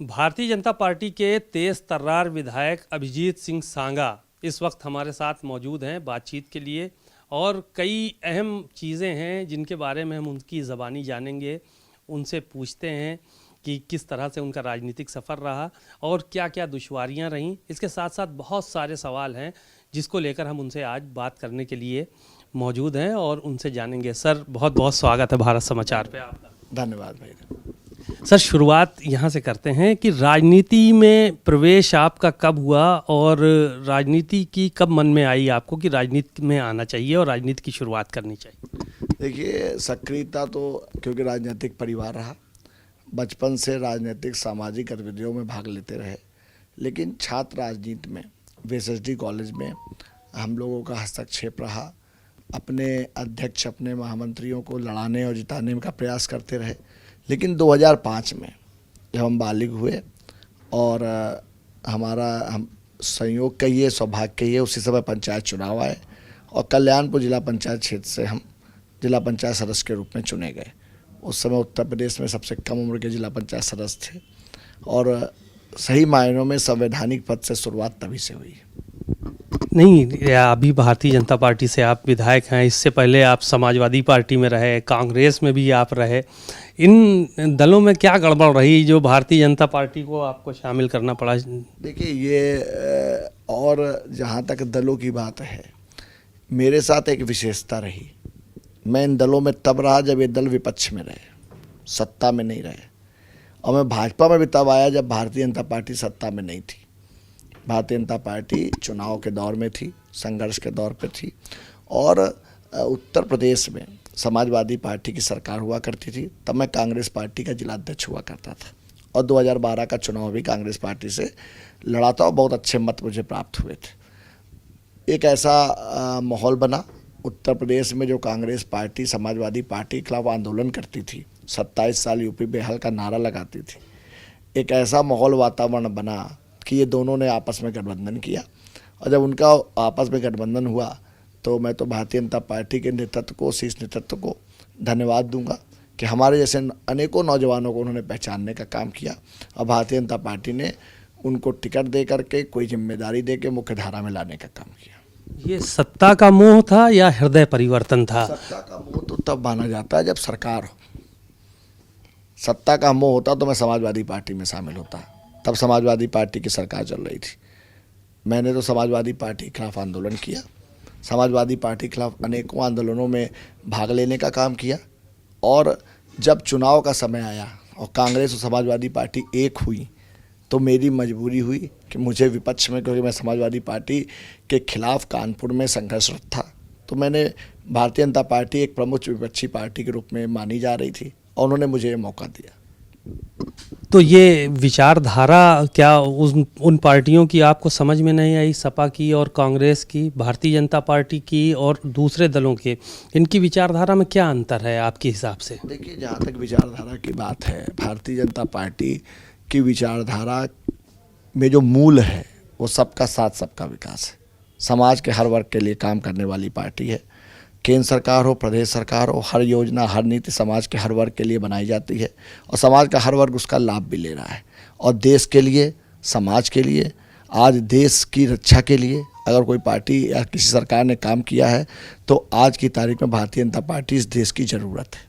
Bharatiya Janata party के तेज तर्रार विधायक अभिजीत सिंह सांगा इस वक्त हमारे साथ मौजूद हैं बातचीत के लिए, और कई अहम चीज़ें हैं जिनके बारे में हम उनकी ज़बानी जानेंगे। उनसे पूछते हैं कि किस तरह से उनका राजनीतिक सफ़र रहा और क्या क्या दुश्वारियां रहीं। इसके साथ साथ बहुत सारे सवाल हैं जिसको लेकर हम उनसे आज बात करने के लिए मौजूद हैं और उनसे जानेंगे। सर, बहुत बहुत स्वागत है भारत समाचार पे आपका। धन्यवाद भाई। सर, शुरुआत यहाँ से करते हैं कि राजनीति में प्रवेश आपका कब हुआ और राजनीति की कब मन में आई आपको कि राजनीति में आना चाहिए और राजनीति की शुरुआत करनी चाहिए? देखिए, सक्रियता तो क्योंकि राजनीतिक परिवार रहा, बचपन से राजनीतिक सामाजिक गतिविधियों में भाग लेते रहे, लेकिन छात्र राजनीति में VSSD कॉलेज में हम लोगों का हस्तक्षेप रहा। अपने अध्यक्ष, अपने महामंत्रियों को लड़ाने और जिताने का प्रयास करते रहे। लेकिन 2005 में जब हम बालिग हुए और हम संयोग कहिए, सौभाग्य कहिए, उसी समय पंचायत चुनाव आए और कल्याणपुर जिला पंचायत क्षेत्र से हम जिला पंचायत सदस्य के रूप में चुने गए। उस समय उत्तर प्रदेश में सबसे कम उम्र के जिला पंचायत सदस्य थे और सही मायनों में संवैधानिक पद से शुरुआत तभी से हुई। नहीं, अभी भारतीय जनता पार्टी से आप विधायक हैं, इससे पहले आप समाजवादी पार्टी में रहे, कांग्रेस में भी आप रहे। इन दलों में क्या गड़बड़ रही जो भारतीय जनता पार्टी को आपको शामिल करना पड़ा? देखिए, ये और जहाँ तक दलों की बात है, मेरे साथ एक विशेषता रही। मैं इन दलों में तब रहा जब ये दल विपक्ष में रहे, सत्ता में नहीं रहे। और मैं भाजपा में भी तब आया जब भारतीय जनता पार्टी सत्ता में नहीं थी। भारतीय जनता पार्टी चुनाव के दौर में थी, संघर्ष के दौर पे थी और उत्तर प्रदेश में समाजवादी पार्टी की सरकार हुआ करती थी। तब मैं कांग्रेस पार्टी का जिला अध्यक्ष हुआ करता था और 2012 का चुनाव भी कांग्रेस पार्टी से लड़ा था और बहुत अच्छे मत मुझे प्राप्त हुए थे। एक ऐसा माहौल बना उत्तर प्रदेश में जो कांग्रेस पार्टी समाजवादी पार्टी के खिलाफ आंदोलन करती थी, 27 साल यूपी बेहाल का नारा लगाती थी। एक ऐसा माहौल वातावरण बना कि ये दोनों ने आपस में गठबंधन किया और जब उनका आपस में गठबंधन हुआ तो मैं तो भारतीय जनता पार्टी के नेतृत्व को, शीर्ष नेतृत्व को धन्यवाद दूंगा कि हमारे जैसे अनेकों नौजवानों को उन्होंने पहचानने का काम किया और भारतीय जनता पार्टी ने उनको टिकट दे करके, कोई जिम्मेदारी दे के मुख्य धारा में लाने का काम किया। ये सत्ता का मोह था या हृदय परिवर्तन था? सत्ता का मोह तो तब माना जाता है जब सरकार हो। सत्ता का मोह होता तो मैं समाजवादी पार्टी में शामिल होता। तब समाजवादी पार्टी की सरकार चल रही थी। मैंने तो समाजवादी पार्टी के खिलाफ आंदोलन किया, समाजवादी पार्टी के खिलाफ अनेकों आंदोलनों में भाग लेने का काम किया और जब चुनाव का समय आया और कांग्रेस और समाजवादी पार्टी एक हुई तो मेरी मजबूरी हुई कि मुझे विपक्ष में, क्योंकि मैं समाजवादी पार्टी के खिलाफ कानपुर में संघर्षरत था, तो मैंने भारतीय जनता पार्टी एक प्रमुख विपक्षी पार्टी के रूप में मानी जा रही थी और उन्होंने मुझे ये मौका दिया। तो ये विचारधारा क्या उन पार्टियों की आपको समझ में नहीं आई? सपा की और कांग्रेस की, भारतीय जनता पार्टी की और दूसरे दलों के, इनकी विचारधारा में क्या अंतर है आपके हिसाब से? देखिए, जहाँ तक विचारधारा की बात है, भारतीय जनता पार्टी की विचारधारा में जो मूल है वो सबका साथ सबका विकास है। समाज के हर वर्ग के लिए काम करने वाली पार्टी है। केंद्र सरकार हो, प्रदेश सरकार हो, हर योजना, हर नीति समाज के हर वर्ग के लिए बनाई जाती है और समाज का हर वर्ग उसका लाभ भी ले रहा है। और देश के लिए, समाज के लिए, आज देश की रक्षा के लिए अगर कोई पार्टी या किसी सरकार ने काम किया है तो आज की तारीख में भारतीय जनता पार्टी इस देश की ज़रूरत है।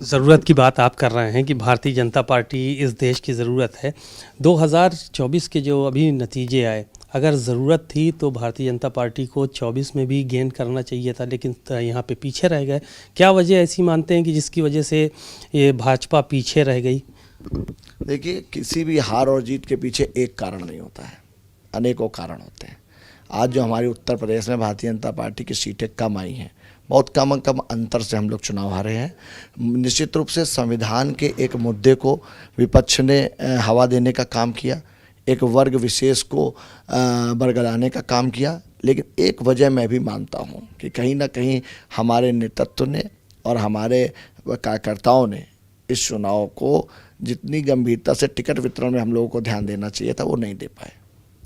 ज़रूरत की बात आप कर रहे हैं कि भारतीय जनता पार्टी इस देश की ज़रूरत है। 2024 के जो अभी नतीजे आए, अगर ज़रूरत थी तो भारतीय जनता पार्टी को 24 में भी गेन करना चाहिए था, लेकिन यहाँ पे पीछे रह गए। क्या वजह ऐसी मानते हैं कि जिसकी वजह से ये भाजपा पीछे रह गई? देखिए, किसी भी हार और जीत के पीछे एक कारण नहीं होता है, अनेकों कारण होते हैं। आज जो हमारे उत्तर प्रदेश में भारतीय जनता पार्टी की सीटें कम आई हैं, बहुत कम अंतर से हम लोग चुनाव हारे हैं। निश्चित रूप से संविधान के एक मुद्दे को विपक्ष ने हवा देने का काम किया, एक वर्ग विशेष को बरगलाने का काम किया। लेकिन एक वजह मैं भी मानता हूं कि कहीं ना कहीं हमारे नेतृत्व ने और हमारे कार्यकर्ताओं ने इस चुनाव को जितनी गंभीरता से टिकट वितरण में हम लोगों को ध्यान देना चाहिए था वो नहीं दे पाए।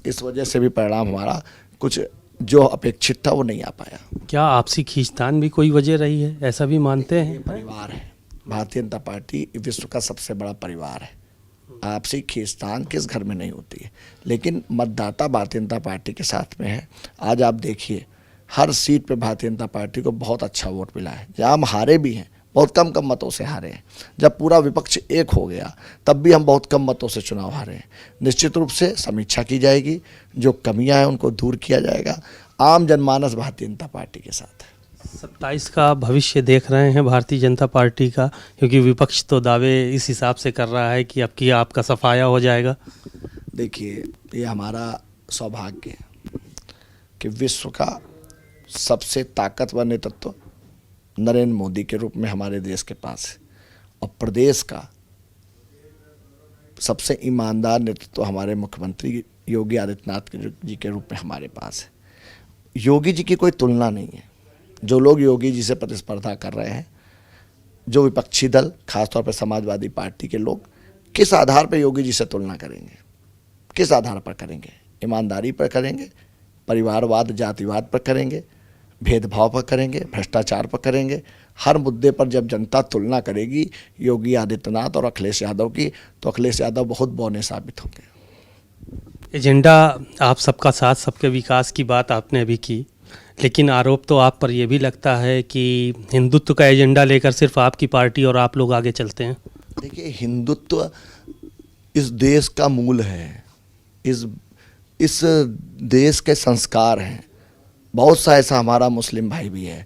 इस वजह से भी परिणाम हमारा कुछ जो अपेक्षित था वो नहीं आ पाया। क्या आपसी खींचतान भी कोई वजह रही है, ऐसा भी मानते हैं? परिवार है, भारतीय जनता पार्टी विश्व का सबसे बड़ा परिवार है। आपसी खींचतान किस घर में नहीं होती है, लेकिन मतदाता भारतीय जनता पार्टी के साथ में है। आज आप देखिए हर सीट पे भारतीय जनता पार्टी को बहुत अच्छा वोट मिला है। जहाँ हम हारे भी हैं, बहुत कम मतों से हारे हैं। जब पूरा विपक्ष एक हो गया तब भी हम बहुत कम मतों से चुनाव हारे हैं। निश्चित रूप से समीक्षा की जाएगी, जो कमियां हैं उनको दूर किया जाएगा। आम जनमानस भारतीय जनता पार्टी के साथ है। 27 का भविष्य देख रहे हैं भारतीय जनता पार्टी का, क्योंकि विपक्ष तो दावे इस हिसाब से कर रहा है कि अब की आपका सफाया हो जाएगा। देखिए, ये हमारा सौभाग्य है कि विश्व का सबसे ताकतवर नेतृत्व नरेंद्र मोदी के रूप में हमारे देश के पास है, और प्रदेश का सबसे ईमानदार नेतृत्व हमारे मुख्यमंत्री योगी आदित्यनाथ जी के रूप में हमारे पास है। योगी जी की कोई तुलना नहीं है। जो लोग योगी जी से प्रतिस्पर्धा कर रहे हैं, जो विपक्षी दल खासतौर पर समाजवादी पार्टी के लोग, किस आधार पर योगी जी से तुलना करेंगे? किस आधार पर करेंगे? ईमानदारी पर करेंगे, परिवारवाद जातिवाद पर करेंगे, भेदभाव पर करेंगे, भ्रष्टाचार पर करेंगे? हर मुद्दे पर जब जनता तुलना करेगी योगी आदित्यनाथ और अखिलेश यादव की, तो अखिलेश यादव बहुत बौने साबित होंगे। एजेंडा आप सबका साथ सबके विकास की बात आपने अभी की, लेकिन आरोप तो आप पर यह भी लगता है कि हिंदुत्व का एजेंडा लेकर सिर्फ आपकी पार्टी और आप लोग आगे चलते हैं। देखिए, हिंदुत्व इस देश का मूल है, इस देश के संस्कार हैं। बहुत सा ऐसा हमारा मुस्लिम भाई भी है,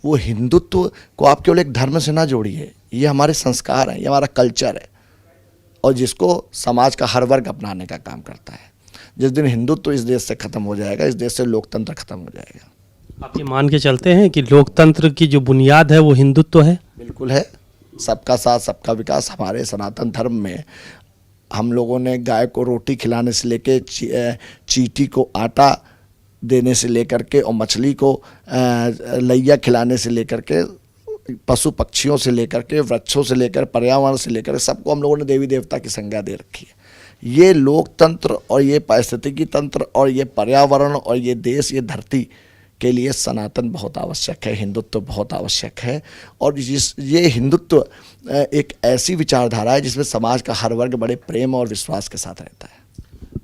वो हिंदुत्व को आप केवल एक धर्म से ना जोड़िए। ये हमारे संस्कार हैं, ये हमारा कल्चर है, और जिसको समाज का हर वर्ग अपनाने का काम करता है। जिस दिन हिंदुत्व इस देश से ख़त्म हो जाएगा, इस देश से लोकतंत्र ख़त्म हो जाएगा। आप ये मान के चलते हैं कि लोकतंत्र की जो बुनियाद है वो हिंदुत्व है? बिल्कुल है। सबका साथ सबका विकास हमारे सनातन धर्म में हम लोगों ने गाय को रोटी खिलाने से लेके चींटी को आटा देने से लेकर के, और मछली को लैया खिलाने से लेकर के, पशु पक्षियों से लेकर के, वृक्षों से लेकर, पर्यावरण से लेकर, सबको हम लोगों ने देवी देवता की संज्ञा दे रखी है। ये लोकतंत्र और ये पारिस्थितिकी तंत्र और ये पर्यावरण और ये देश, ये धरती के लिए सनातन बहुत आवश्यक है, हिंदुत्व बहुत आवश्यक है। और ये हिंदुत्व एक ऐसी विचारधारा है जिसमें समाज का हर वर्ग बड़े प्रेम और विश्वास के साथ रहता है।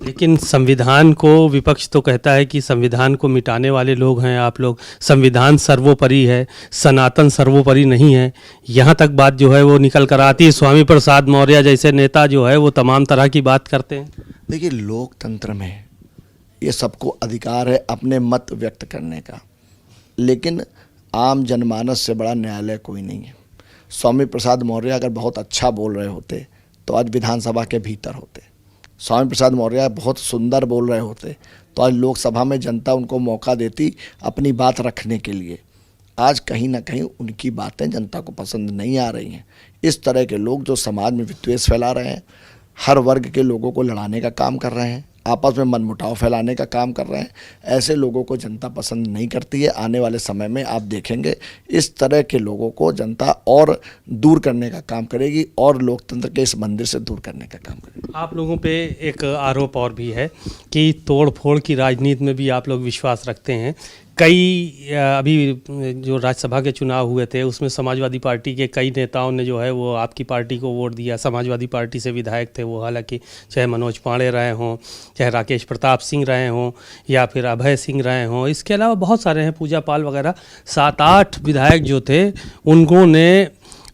लेकिन संविधान को विपक्ष तो कहता है कि संविधान को मिटाने वाले लोग हैं आप लोग। संविधान सर्वोपरि है, सनातन सर्वोपरि नहीं है, यहाँ तक बात जो है वो निकल कर आती है। स्वामी प्रसाद मौर्य जैसे नेता जो है वो तमाम तरह की बात करते हैं। देखिए, लोकतंत्र में ये सबको अधिकार है अपने मत व्यक्त करने का, लेकिन आम जनमानस से बड़ा न्यायालय कोई नहीं है। स्वामी प्रसाद मौर्य अगर बहुत अच्छा बोल रहे होते तो आज विधानसभा के भीतर होते। स्वामी प्रसाद मौर्य बहुत सुंदर बोल रहे होते तो आज लोकसभा में जनता उनको मौका देती अपनी बात रखने के लिए। आज कहीं ना कहीं उनकी बातें जनता को पसंद नहीं आ रही हैं। इस तरह के लोग जो समाज में विद्वेष फैला रहे हैं, हर वर्ग के लोगों को लड़ाने का काम कर रहे हैं, आपस में मनमुटाव फैलाने का काम कर रहे हैं, ऐसे लोगों को जनता पसंद नहीं करती है। आने वाले समय में आप देखेंगे इस तरह के लोगों को जनता और दूर करने का काम करेगी और लोकतंत्र के इस मंदिर से दूर करने का काम करेगी। आप लोगों पे एक आरोप और भी है कि तोड़ फोड़ की राजनीति में भी आप लोग विश्वास रखते हैं। कई अभी जो राज्यसभा के चुनाव हुए थे उसमें समाजवादी पार्टी के कई नेताओं ने जो है वो आपकी पार्टी को वोट दिया। समाजवादी पार्टी से विधायक थे वो, हालांकि चाहे मनोज पांडे रहे हों, चाहे राकेश प्रताप सिंह रहे हों, या फिर अभय सिंह रहे हों, इसके अलावा बहुत सारे हैं, पूजा पाल वगैरह, 7-8 विधायक जो थे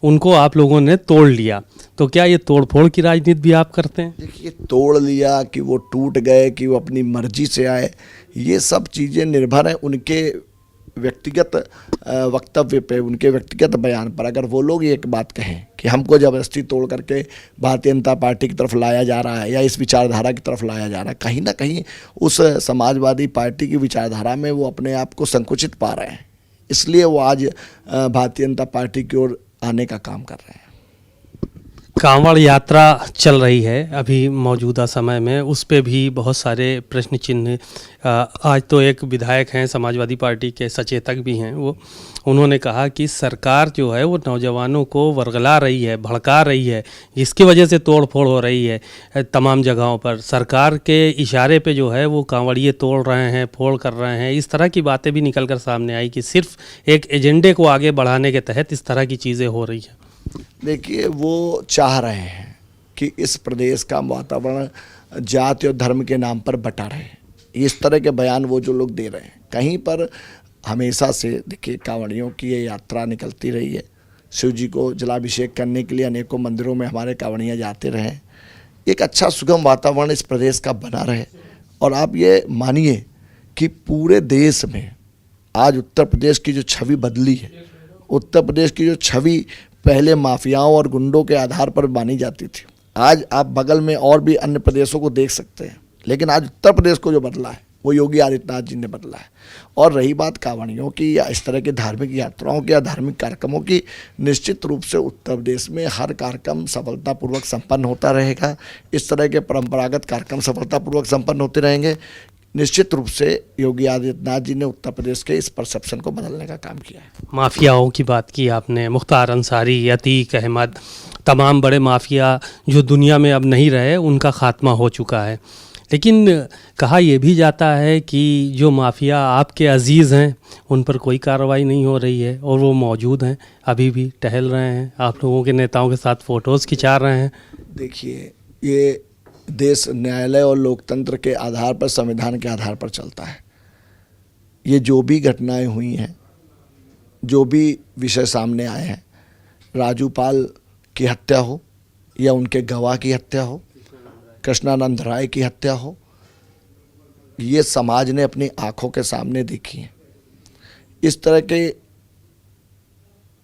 उनको आप लोगों ने तोड़ लिया। तो क्या ये तोड़ फोड़ की राजनीति भी आप करते हैं? देखिए, तोड़ लिया कि वो टूट गए कि वो अपनी मर्जी से आए, ये सब चीज़ें निर्भर हैं उनके व्यक्तिगत वक्तव्य पे, उनके व्यक्तिगत बयान पर। अगर वो लोग एक बात कहें कि हमको ज़बरदस्ती तोड़ करके भारतीय जनता पार्टी की तरफ लाया जा रहा है या इस विचारधारा की तरफ लाया जा रहा है, कहीं ना कहीं उस समाजवादी पार्टी की विचारधारा में वो अपने आप को संकुचित पा रहे हैं। इसलिए वो आज भारतीय जनता पार्टी की ओर आने का काम कर रहे हैं। कांवड़ यात्रा चल रही है अभी मौजूदा समय में, उस पे भी बहुत सारे प्रश्न चिन्ह। आज तो एक विधायक हैं समाजवादी पार्टी के, सचेतक भी हैं, उन्होंने कहा कि सरकार जो है वो नौजवानों को वर्गला रही है, भड़का रही है, जिसकी वजह से तोड़ फोड़ हो रही है तमाम जगहों पर। सरकार के इशारे पे जो है वो कांवड़िए तोड़ रहे हैं, फोड़ कर रहे हैं। इस तरह की बातें भी निकल कर सामने आई कि सिर्फ एक एजेंडे को आगे बढ़ाने के तहत इस तरह की चीज़ें हो रही हैं। देखिए, वो चाह रहे हैं कि इस प्रदेश का वातावरण जाति और धर्म के नाम पर बटा रहे। इस तरह के बयान वो जो लोग दे रहे हैं, कहीं पर हमेशा से देखिए कांवड़ियों की ये यात्रा निकलती रही है। शिव जी को जलाभिषेक करने के लिए अनेकों मंदिरों में हमारे कांवड़ियाँ जाते रहे। एक अच्छा सुगम वातावरण इस प्रदेश का बना रहे। और आप ये मानिए कि पूरे देश में आज उत्तर प्रदेश की जो छवि बदली है, उत्तर प्रदेश की जो छवि पहले माफियाओं और गुंडों के आधार पर मानी जाती थी, आज आप बगल में और भी अन्य प्रदेशों को देख सकते हैं, लेकिन आज उत्तर प्रदेश को जो बदला है वो योगी आदित्यनाथ जी ने बदला है। और रही बात कांवड़ियों की या इस तरह की धार्मिक यात्राओं की या धार्मिक कार्यक्रमों की, निश्चित रूप से उत्तर प्रदेश में हर कार्यक्रम सफलतापूर्वक संपन्न होता रहेगा। इस तरह के परंपरागत कार्यक्रम सफलतापूर्वक संपन्न होते रहेंगे। निश्चित रूप से योगी आदित्यनाथ जी ने उत्तर प्रदेश के इस परसेप्शन को बदलने का काम किया है। माफियाओं की बात की आपने, मुख्तार अंसारी, अतीक अहमद, तमाम बड़े माफिया जो दुनिया में अब नहीं रहे, उनका खात्मा हो चुका है। लेकिन कहा यह भी जाता है कि जो माफिया आपके अजीज़ हैं उन पर कोई कार्रवाई नहीं हो रही है और वो मौजूद हैं, अभी भी टहल रहे हैं, आप लोगों के नेताओं के साथ फ़ोटोज़ खिंचा रहे हैं। देखिए, ये देश न्यायालय और लोकतंत्र के आधार पर, संविधान के आधार पर चलता है। ये जो भी घटनाएं हुई हैं, जो भी विषय सामने आए हैं, राजू पाल की हत्या हो या उनके गवाह की हत्या हो, कृष्णानंद राय की हत्या हो, ये समाज ने अपनी आंखों के सामने देखी है। इस तरह के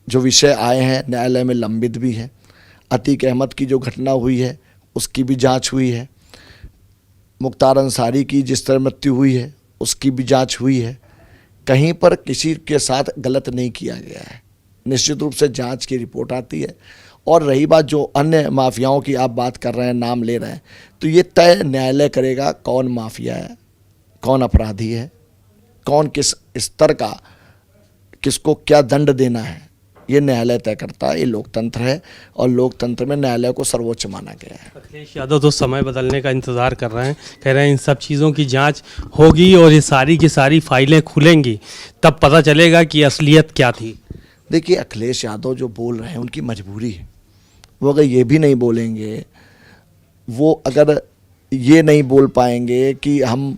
जो विषय आए हैं न्यायालय में लंबित भी है। अतीक अहमद की जो घटना हुई है उसकी भी जांच हुई है। मुख्तार अंसारी की जिस तरह मृत्यु हुई है उसकी भी जांच हुई है। कहीं पर किसी के साथ गलत नहीं किया गया है। निश्चित रूप से जांच की रिपोर्ट आती है। और रही बात जो अन्य माफियाओं की आप बात कर रहे हैं, नाम ले रहे हैं, तो ये तय न्यायालय करेगा कौन माफिया है, कौन अपराधी है, कौन किस स्तर का, किसको क्या दंड देना है, ये न्यायालय तय करता है। ये लोकतंत्र है और लोकतंत्र में न्यायालय को सर्वोच्च माना गया है। अखिलेश यादव तो समय बदलने का इंतज़ार कर रहे हैं, कह रहे हैं इन सब चीज़ों की जांच होगी और ये सारी की सारी फाइलें खुलेंगी, तब पता चलेगा कि असलियत क्या थी। देखिए, अखिलेश यादव जो बोल रहे हैं उनकी मजबूरी है। वो अगर ये भी नहीं बोलेंगे, वो अगर ये नहीं बोल पाएंगे कि हम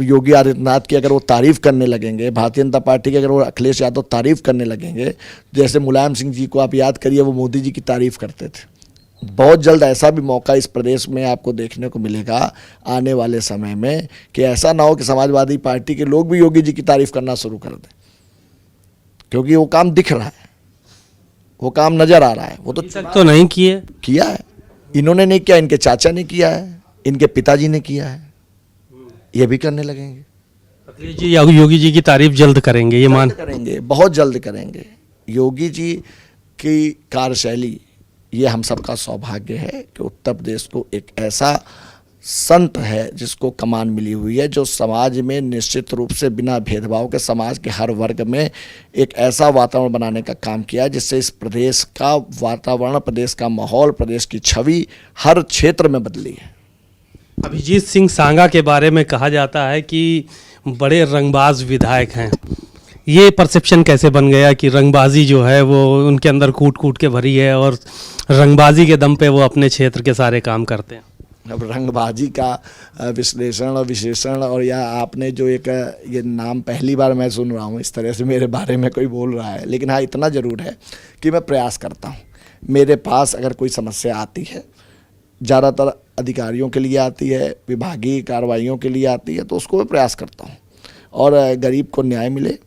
योगी आदित्यनाथ की अगर वो तारीफ़ करने लगेंगे, भारतीय जनता पार्टी की अगर वो अखिलेश यादव तारीफ़ करने लगेंगे, जैसे मुलायम सिंह जी को आप याद करिए, वो मोदी जी की तारीफ़ करते थे। बहुत जल्द ऐसा भी मौका इस प्रदेश में आपको देखने को मिलेगा आने वाले समय में कि ऐसा ना हो कि समाजवादी पार्टी के लोग भी योगी जी की तारीफ़ करना शुरू कर दें, क्योंकि वो काम दिख रहा है, वो काम नज़र आ रहा है। वो तो नहीं किया है, इन्होंने नहीं किया, इनके चाचा ने किया है, इनके पिताजी ने किया है, ये भी करने लगेंगे। अखिलेश जी योगी जी की तारीफ जल्द करेंगे, ये मान करेंगे, बहुत जल्द करेंगे। योगी जी की कार्यशैली, ये हम सबका सौभाग्य है कि उत्तर प्रदेश को एक ऐसा संत है जिसको कमान मिली हुई है, जो समाज में निश्चित रूप से बिना भेदभाव के समाज के हर वर्ग में एक ऐसा वातावरण बनाने का काम किया जिससे इस प्रदेश का वातावरण, प्रदेश का माहौल, प्रदेश की छवि हर क्षेत्र में बदली है। अभिजीत सिंह सांगा के बारे में कहा जाता है कि बड़े रंगबाज विधायक हैं। ये परसेप्शन कैसे बन गया कि रंगबाजी जो है वो उनके अंदर कूट कूट के भरी है और रंगबाजी के दम पे वो अपने क्षेत्र के सारे काम करते हैं? अब रंगबाजी का विश्लेषण और विशेषण, और या आपने जो एक ये नाम पहली बार मैं सुन रहा हूँ इस तरह से मेरे बारे में कोई बोल रहा है। लेकिन हाँ, इतना ज़रूर है कि मैं प्रयास करता हूँ। मेरे पास अगर कोई समस्या आती है, ज़्यादातर अधिकारियों के लिए आती है, विभागीय कार्रवाइयों के लिए आती है, तो उसको मैं प्रयास करता हूँ और गरीब को न्याय मिले,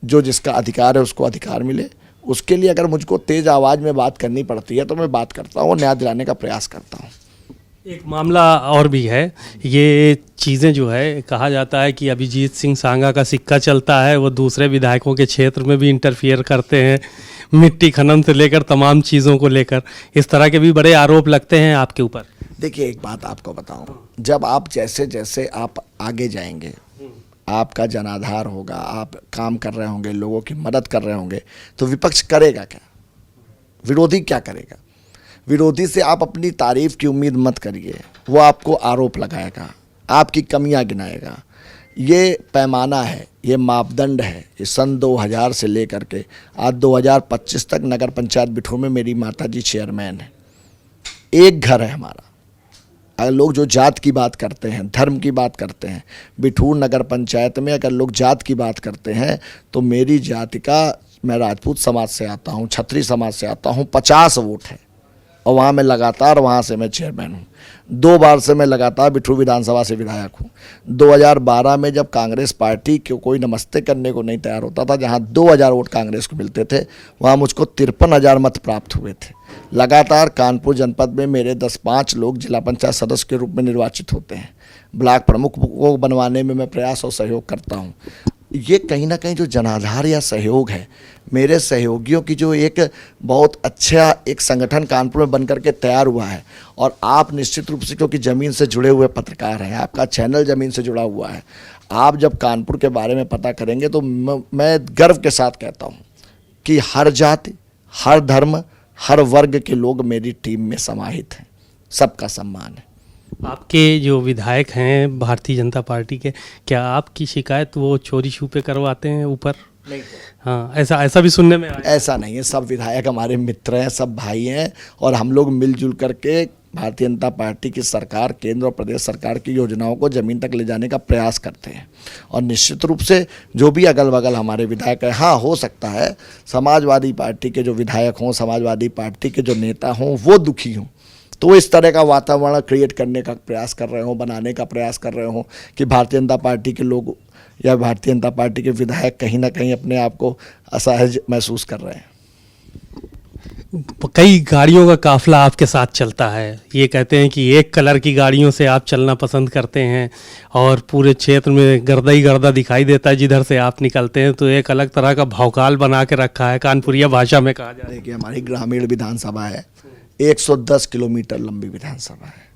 जो जिसका अधिकार है उसको अधिकार मिले। उसके लिए अगर मुझको तेज़ आवाज़ में बात करनी पड़ती है तो मैं बात करता हूँ और न्याय दिलाने का प्रयास करता हूँ। एक मामला और भी है, ये चीज़ें जो है कहा जाता है कि अभिजीत सिंह सांगा का सिक्का चलता है, वो दूसरे विधायकों के क्षेत्र में भी इंटरफियर करते हैं, मिट्टी खनन से लेकर तमाम चीज़ों को लेकर इस तरह के भी बड़े आरोप लगते हैं आपके ऊपर। देखिए, एक बात आपको बताऊं, जब आप जैसे जैसे आप आगे जाएंगे, आपका जनाधार होगा, आप काम कर रहे होंगे, लोगों की मदद कर रहे होंगे, तो विपक्ष करेगा क्या, विरोधी क्या करेगा? विरोधी से आप अपनी तारीफ की उम्मीद मत करिए, वो आपको आरोप लगाएगा, आपकी कमियां गिनाएगा। ये पैमाना है, ये मापदंड है। ये सन 2000 से लेकर के आज 2025 तक नगर पंचायत बिठूर में मेरी माताजी चेयरमैन है। एक घर है हमारा। अगर लोग जो जात की बात करते हैं, धर्म की बात करते हैं, बिठूर नगर पंचायत में अगर लोग जात की बात करते हैं तो मेरी जाति का, मैं राजपूत समाज से आता हूँ, क्षत्रिय समाज से आता हूँ, 50 वोट है। और वहाँ मैं लगातार, वहाँ से मैं चेयरमैन हूँ। 2 बार से मैं लगातार बिठूर विधानसभा से विधायक हूँ। 2012 में जब कांग्रेस पार्टी को कोई नमस्ते करने को नहीं तैयार होता था, जहाँ 2000 वोट कांग्रेस को मिलते थे, वहाँ मुझको 53,000 मत प्राप्त हुए थे। लगातार कानपुर जनपद में मेरे 10-5 लोग जिला पंचायत सदस्य के रूप में निर्वाचित होते हैं। ब्लॉक प्रमुख को बनवाने में मैं प्रयास और सहयोग करता हूँ। ये कहीं ना कहीं जो जनाधार या सहयोग है, मेरे सहयोगियों की जो एक बहुत अच्छा एक संगठन कानपुर में बनकर के तैयार हुआ है। और आप निश्चित रूप से, क्योंकि ज़मीन से जुड़े हुए पत्रकार हैं, आपका चैनल ज़मीन से जुड़ा हुआ है, आप जब कानपुर के बारे में पता करेंगे तो मैं गर्व के साथ कहता हूँ कि हर जाति, हर धर्म, हर वर्ग के लोग मेरी टीम में समाहित हैं। सबका सम्मान है। आपके जो विधायक हैं भारतीय जनता पार्टी के, क्या आपकी शिकायत वो चोरी छुपे करवाते हैं ऊपर? नहीं, हाँ, ऐसा भी सुनने में आया। ऐसा नहीं है। सब विधायक हमारे मित्र हैं, सब भाई हैं, और हम लोग मिलजुल करके भारतीय जनता पार्टी की सरकार, केंद्र और प्रदेश सरकार की योजनाओं को ज़मीन तक ले जाने का प्रयास करते हैं। और निश्चित रूप से जो भी अगल बगल हमारे विधायक हैं, हाँ, हो सकता है समाजवादी पार्टी के जो विधायक हों, समाजवादी पार्टी के जो नेता हों, वो दुखी हों, तो वो इस तरह का वातावरण क्रिएट करने का प्रयास कर रहे हो, बनाने का प्रयास कर रहे हो कि भारतीय जनता पार्टी के लोग या भारतीय जनता पार्टी के विधायक कहीं ना कहीं अपने आप को असहज महसूस कर रहे हैं। कई गाड़ियों का काफिला आपके साथ चलता है। ये कहते हैं कि एक कलर की गाड़ियों से आप चलना पसंद करते हैं और पूरे क्षेत्र में गर्दा ही गर्दा दिखाई देता है जिधर से आप निकलते हैं, तो एक अलग तरह का भौकाल बना के रखा है, कानपुरिया भाषा में कहा जाए। देखिए, हमारी ग्रामीण विधानसभा है, 110 किलोमीटर लंबी विधानसभा है,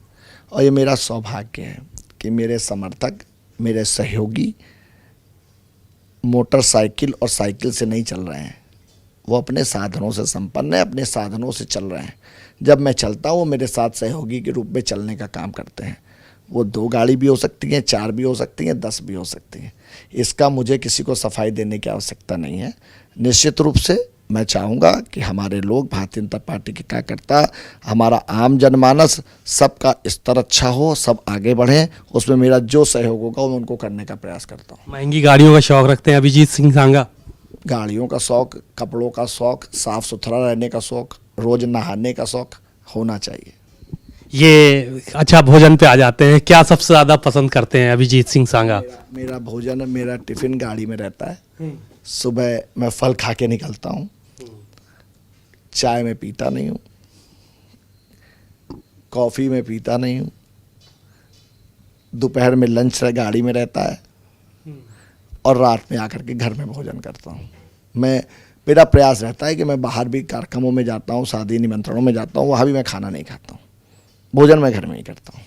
और ये मेरा सौभाग्य है कि मेरे समर्थक, मेरे सहयोगी मोटरसाइकिल और साइकिल से नहीं चल रहे हैं, वो अपने साधनों से संपन्न है, अपने साधनों से चल रहे हैं। जब मैं चलता हूँ, वो मेरे साथ सहयोगी के रूप में चलने का काम करते हैं। वो 2 गाड़ी भी हो सकती हैं, 4 भी हो सकती हैं, 10 भी हो सकती हैं। इसका मुझे किसी को सफाई देने की आवश्यकता नहीं है। निश्चित रूप से मैं चाहूँगा कि हमारे लोग, भारतीय जनता पार्टी के कार्यकर्ता, हमारा आम जनमानस, सबका स्तर अच्छा हो, सब आगे बढ़ें। उसमें मेरा जो सहयोग होगा वो मैं उनको करने का प्रयास करता हूँ। महंगी गाड़ियों का शौक रखते हैं अभिजीत सिंह सांगा? गाड़ियों का शौक, कपड़ों का शौक, साफ सुथरा रहने का शौक, रोज नहाने का शौक होना चाहिए। ये अच्छा, भोजन पे आ जाते हैं, क्या सबसे ज़्यादा पसंद करते हैं अभिजीत सिंह सांगा? मेरा भोजन, मेरा टिफिन गाड़ी में रहता है। सुबह मैं फल खा के निकलता हूँ, चाय में पीता नहीं हूँ, कॉफ़ी में पीता नहीं हूँ, दोपहर में लंच गाड़ी में रहता है, और रात में आकर के घर में भोजन करता हूँ। मेरा प्रयास रहता है कि मैं बाहर भी कार्यक्रमों में जाता हूँ, शादी निमंत्रणों में जाता हूँ, वहाँ भी मैं खाना नहीं खाता हूँ, भोजन मैं घर में ही करता हूँ।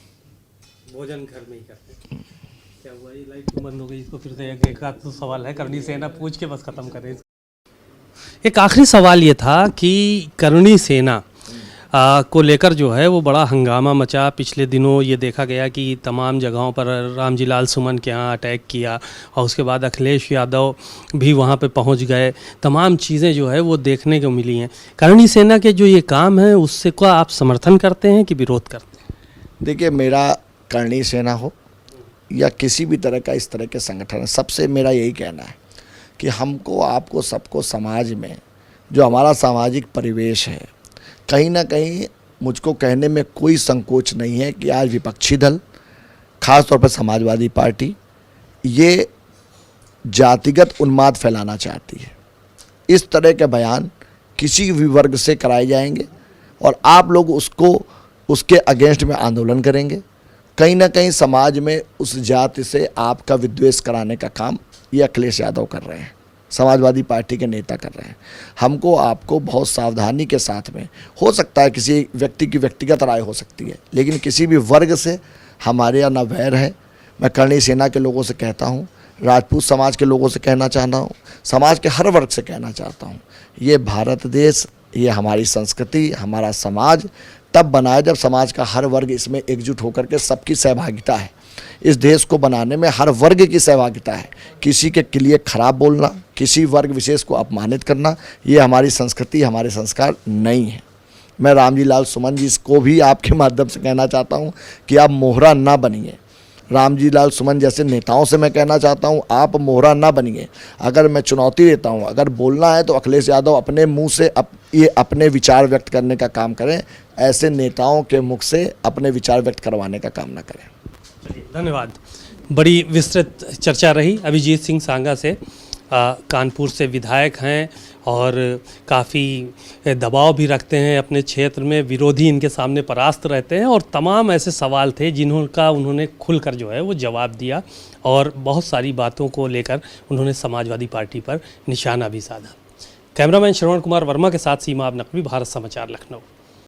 भोजन घर में ही करते हैं। क्या हुआ, ये लाइट क्यों बंद हो गई? इसको फिर से एक आध तो सवाल है, करणी सेना पूछ के बस ख़त्म करें। एक आखिरी सवाल ये था कि करणी सेना को लेकर जो है वो बड़ा हंगामा मचा। पिछले दिनों ये देखा गया कि तमाम जगहों पर रामजी लाल सुमन के यहाँ अटैक किया, और उसके बाद अखिलेश यादव भी वहाँ पे पहुँच गए। तमाम चीज़ें जो है वो देखने को मिली हैं। करणी सेना के जो ये काम है उससे को आप समर्थन करते हैं कि विरोध करते हैं? देखिए, मेरा करणी सेना हो या किसी भी तरह का इस तरह के संगठन, सबसे मेरा यही कहना है कि हमको, आपको, सबको समाज में जो हमारा सामाजिक परिवेश है, कहीं ना कहीं मुझको कहने में कोई संकोच नहीं है कि आज विपक्षी दल, खास तौर पर समाजवादी पार्टी, ये जातिगत उन्माद फैलाना चाहती है। इस तरह के बयान किसी भी वर्ग से कराए जाएंगे और आप लोग उसके अगेंस्ट में आंदोलन करेंगे। कहीं ना कहीं समाज में उस जाति से आपका विद्वेष कराने का काम ये अखिलेश यादव कर रहे हैं, समाजवादी पार्टी के नेता कर रहे हैं। हमको, आपको बहुत सावधानी के साथ में, हो सकता है किसी व्यक्ति की व्यक्तिगत राय हो सकती है, लेकिन किसी भी वर्ग से हमारे यहाँ न वैर है। मैं करणी सेना के लोगों से कहता हूँ, राजपूत समाज के लोगों से कहना चाहता हूँ, समाज के हर वर्ग से कहना चाहता हूँ, ये भारत देश, ये हमारी संस्कृति, हमारा समाज तब बना है जब समाज का हर वर्ग इसमें एकजुट होकर के सबकी सहभागिता है। इस देश को बनाने में हर वर्ग की सहभागिता है। किसी के लिए खराब बोलना, किसी वर्ग विशेष को अपमानित करना, ये हमारी संस्कृति, हमारे संस्कार नहीं है। मैं रामजी लाल सुमन जी को भी आपके माध्यम से कहना चाहता हूँ कि आप मोहरा ना बनिए। रामजी लाल सुमन जैसे नेताओं से मैं कहना चाहता हूँ, आप मोहरा ना बनिए। अगर मैं चुनौती देता हूँ, अगर बोलना है तो अखिलेश यादव अपने मुंह से ये अपने विचार व्यक्त करने का काम करें, ऐसे नेताओं के मुख से अपने विचार व्यक्त करवाने का काम ना करें। धन्यवाद। बड़ी विस्तृत चर्चा रही अभिजीत सिंह सांगा से। कानपुर से विधायक हैं और काफ़ी दबाव भी रखते हैं अपने क्षेत्र में, विरोधी इनके सामने परास्त रहते हैं और तमाम ऐसे सवाल थे जिनका उन्होंने खुलकर जो है वो जवाब दिया और बहुत सारी बातों को लेकर उन्होंने समाजवादी पार्टी पर निशाना भी साधा। कैमरामैन श्रवण कुमार वर्मा के साथ सीमा नकवी, भारत समाचार, लखनऊ।